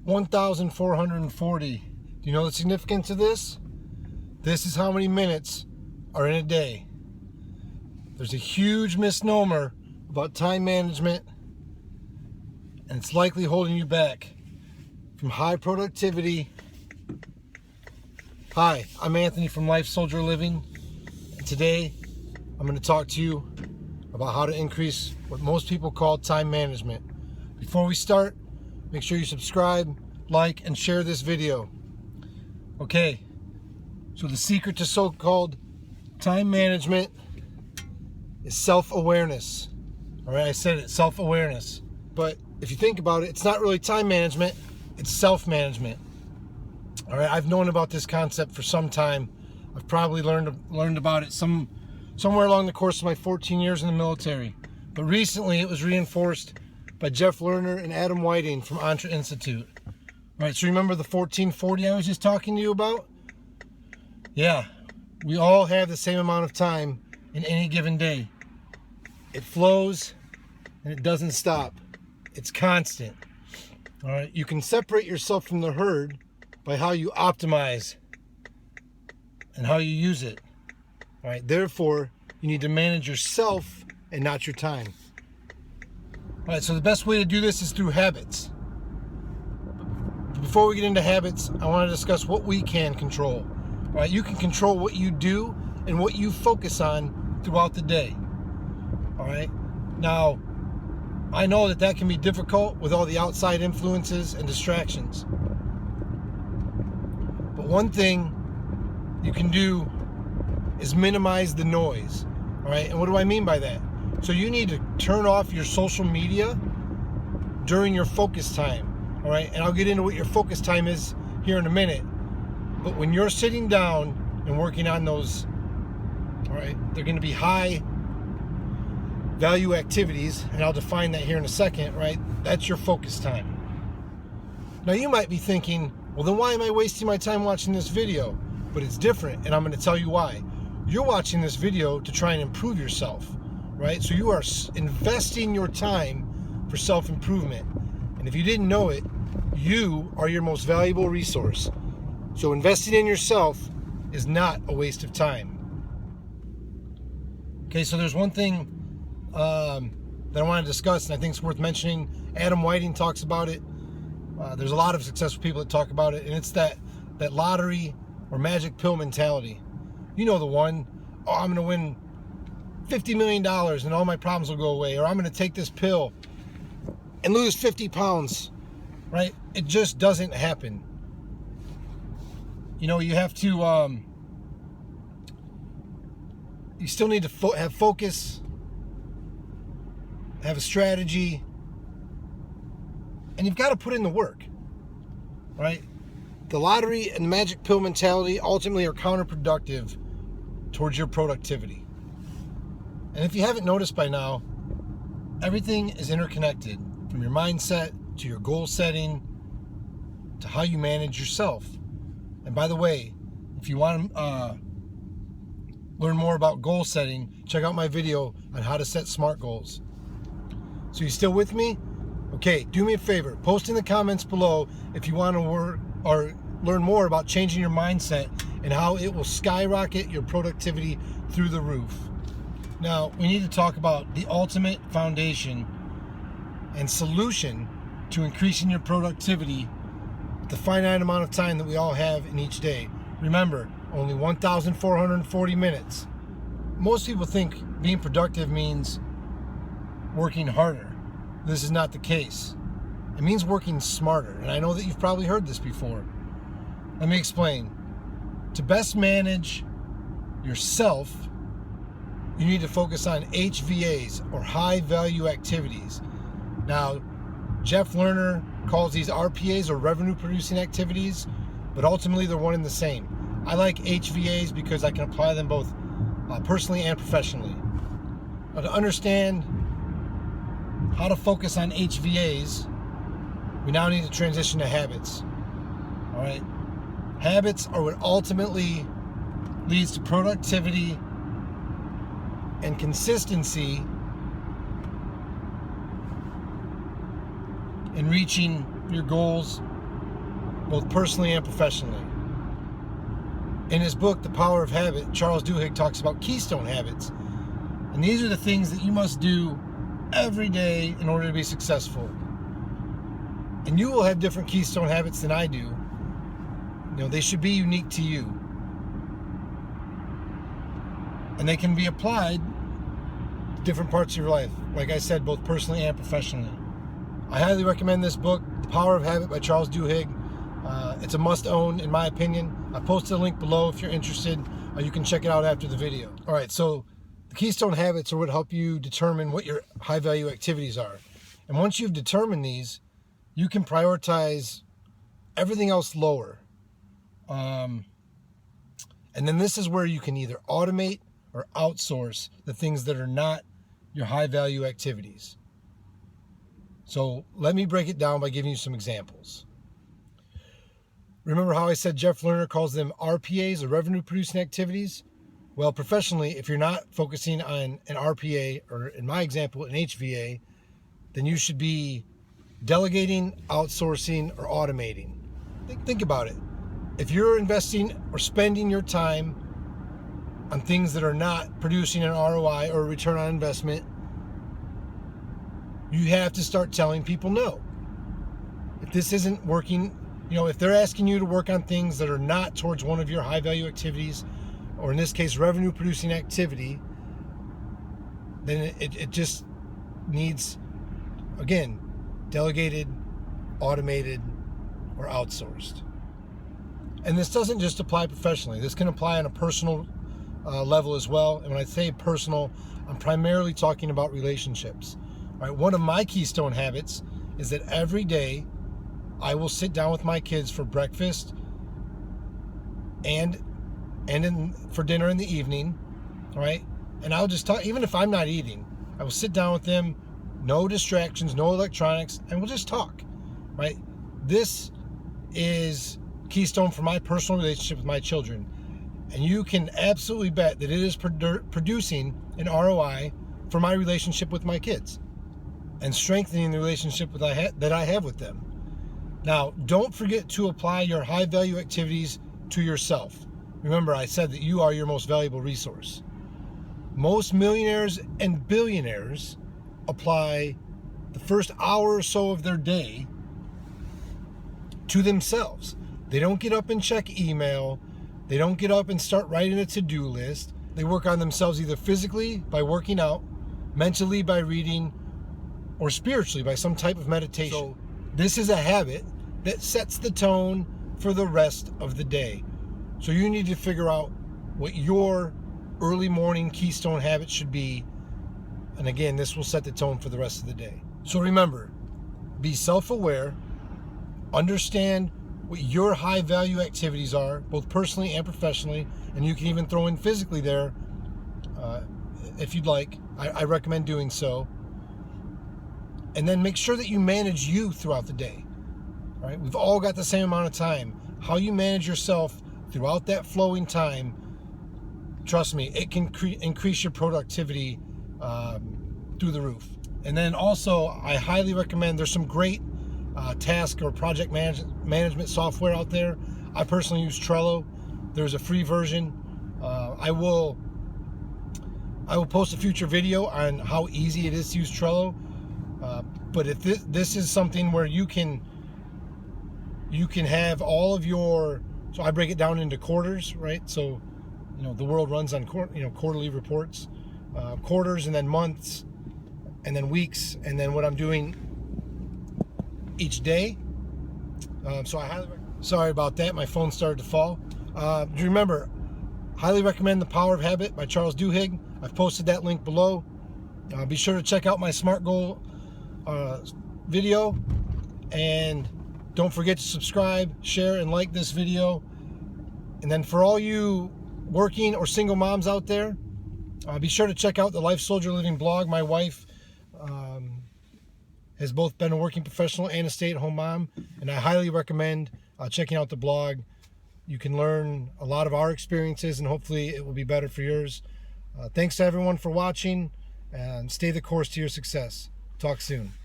1,440. Do you know the significance of this? This is how many minutes are in a day. There's a huge misnomer about time management, and it's likely holding you back from high productivity. Hi, I'm Anthony from Life Soldier Living, and today I'm going to talk to you about how to increase what most people call time management. Before we start, make sure you subscribe, like, and share this video. Okay, so the secret to so-called time management is self-awareness. All right, I said it, self-awareness. But if you think about it, it's not really time management, it's self-management. All right, I've known about this concept for some time. I've probably learned about it somewhere along the course of my 14 years in the military. But recently it was reinforced by Jeff Lerner and Adam Whiting from Entre Institute. All right, so remember the 1440 I was just talking to you about? Yeah, we all have the same amount of time in any given day. It flows and it doesn't stop. It's constant. All right, you can separate yourself from the herd by how you optimize and how you use it. All right, therefore, you need to manage yourself and not your time. All right, so the best way to do this is through habits. Before we get into habits, I want to discuss what we can control. All right, you can control what you do and what you focus on throughout the day. All right, now, I know that can be difficult with all the outside influences and distractions. But one thing you can do is minimize the noise. All right, and what do I mean by that? So you need to turn off your social media during your focus time. All right, and I'll get into what your focus time is here in a minute. But when you're sitting down and working on those, all right, they're going to be high value activities, and I'll define that here in a second, right? That's your focus time. Now you might be thinking, well, then why am I wasting my time watching this video? But it's different, and I'm going to tell you why. You're watching this video to try and improve yourself, right? So you are investing your time for self-improvement. And if you didn't know it, you are your most valuable resource. So investing in yourself is not a waste of time. Okay, so there's one thing that I want to discuss, and I think it's worth mentioning. Adam Whiting talks about it. There's a lot of successful people that talk about it, and it's that lottery or magic pill mentality. You know the one, oh, I'm going to win $50 million and all my problems will go away, or I'm going to take this pill and lose 50 pounds, right? It just doesn't happen. You know, you have to, you still need to have focus, have a strategy, and you've got to put in the work, right? The lottery and the magic pill mentality ultimately are counterproductive towards your productivity. And if you haven't noticed by now, everything is interconnected, from your mindset to your goal setting to how you manage yourself. And by the way, if you want to learn more about goal setting, check out my video on how to set SMART goals. So you still with me? Okay, do me a favor, post in the comments below if you want to work or learn more about changing your mindset and how it will skyrocket your productivity through the roof. Now, we need to talk about the ultimate foundation and solution to increasing your productivity with the finite amount of time that we all have in each day. Remember, only 1,440 minutes. Most people think being productive means working harder. This is not the case. It means working smarter, and I know that you've probably heard this before. Let me explain. To best manage yourself, you need to focus on HVAs, or high value activities. Now, Jeff Lerner calls these RPAs, or revenue producing activities, but ultimately they're one and the same. I like HVAs because I can apply them both personally and professionally. Now, to understand how to focus on HVAs, we now need to transition to habits. All right? Habits are what ultimately leads to productivity and consistency in reaching your goals both personally and professionally. In his book, The Power of Habit, Charles Duhigg talks about Keystone habits. And these are the things that you must do every day in order to be successful. And you will have different Keystone habits than I do. You know, they should be unique to you. And they can be applied to different parts of your life. Like I said, both personally and professionally. I highly recommend this book, The Power of Habit by Charles Duhigg. It's a must-own, in my opinion. I posted a link below if you're interested. You can check it out after the video. All right, so the Keystone habits are what help you determine what your high-value activities are. And once you've determined these, you can prioritize everything else lower. And then this is where you can either automate or outsource the things that are not your high-value activities. So let me break it down by giving you some examples. Remember how I said Jeff Lerner calls them RPAs, or revenue producing activities? Well, professionally, if you're not focusing on an RPA, or in my example, an HVA, then you should be delegating, outsourcing, or automating. Think about it. If you're investing or spending your time on things that are not producing an ROI or a return on investment, you have to start telling people no. If this isn't working, you know, if they're asking you to work on things that are not towards one of your high value activities, or in this case, revenue producing activity, then it just needs, again, delegated, automated, or outsourced. And this doesn't just apply professionally. This can apply on a personal level as well. And when I say personal, I'm primarily talking about relationships. All right, one of my Keystone habits is that every day I will sit down with my kids for breakfast and for dinner in the evening, all right? And I'll just talk, even if I'm not eating, I will sit down with them, no distractions, no electronics, and we'll just talk, right? This is Keystone for my personal relationship with my children. And you can absolutely bet that it is producing an ROI for my relationship with my kids and strengthening the relationship that I have with them. Now, don't forget to apply your high value activities to yourself. Remember, I said that you are your most valuable resource. Most millionaires and billionaires apply the first hour or so of their day to themselves. They don't get up and check email. They don't get up and start writing a to-do list. They work on themselves either physically by working out, mentally by reading, or spiritually by some type of meditation. So this is a habit that sets the tone for the rest of the day. So you need to figure out what your early morning Keystone habit should be. And again, this will set the tone for the rest of the day. So remember, be self-aware, understand what your high value activities are, both personally and professionally, and you can even throw in physically there if you'd like. I recommend doing so. And then make sure that you manage you throughout the day. All right, we've all got the same amount of time. How you manage yourself throughout that flowing time, trust me, it can increase your productivity through the roof. And then also, I highly recommend, there's some great task or project management software out there. I personally use Trello. There's a free version. I will post a future video on how easy it is to use Trello. But if this is something where you can have all of your, so I break it down into quarters, right? So, you know, the world runs on quarterly reports, quarters, and then months, and weeks, and then what I'm doing each day. So I highly recommend. Sorry about that, my phone started to fall. Remember, highly recommend The Power of Habit by Charles Duhigg. I've posted that link below. Be sure to check out my SMART goal video, and don't forget to subscribe, share, and like this video. And then for all you working or single moms out there, be sure to check out the Life Soldier Living blog. My wife has both been a working professional and a stay-at-home mom, and I highly recommend checking out the blog. You can learn a lot of our experiences, and hopefully it will be better for yours. Thanks to everyone for watching, and stay the course to your success. Talk soon.